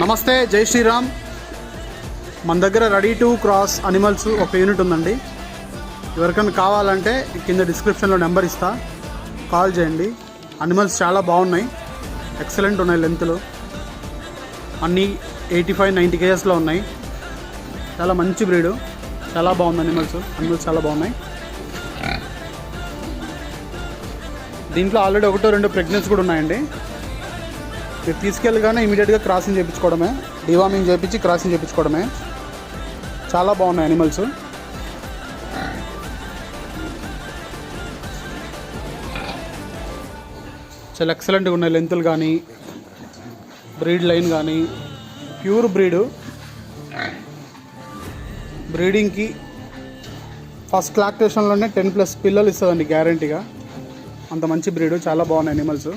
నమస్తే, జై శ్రీరామ్. మన దగ్గర రెడీ టు క్రాస్ అనిమల్స్ ఒక యూనిట్ ఉందండి. ఎవరికైనా కావాలంటే కింద డిస్క్రిప్షన్లో నెంబర్ ఇస్తా, కాల్ చేయండి. అనిమల్స్ చాలా బాగున్నాయి, ఎక్సలెంట్ ఉన్నాయి. లెంత్లు అన్నీ 85-90 కేజెస్లో ఉన్నాయి. చాలా మంచి బ్రీడు, చాలా బాగుంది. అనిమల్స్ చాలా బాగున్నాయి. దీంట్లో ఆల్రెడీ 1-2 ప్రెగ్నెన్సీ కూడా ఉన్నాయండి. మీరు తీసుకెళ్ళగానే ఇమీడియట్గా క్రాసింగ్ చేయించుకోవడమే, డివార్మింగ్ చేయించి క్రాసింగ్ చేయించుకోవడమే. చాలా బాగున్నాయి అనిమల్స్. చాలా ఎక్సలెంట్గా ఉన్నాయి. లెంతులు కానీ, బ్రీడ్ లైన్ కానీ, ప్యూర్ బ్రీడు. బ్రీడింగ్కి ఫస్ట్ లాక్టేషన్లోనే 10+ పిల్లలు ఇస్తుందండి గ్యారంటీగా. అంత మంచి బ్రీడు, చాలా బాగున్నాయి అనిమల్స్.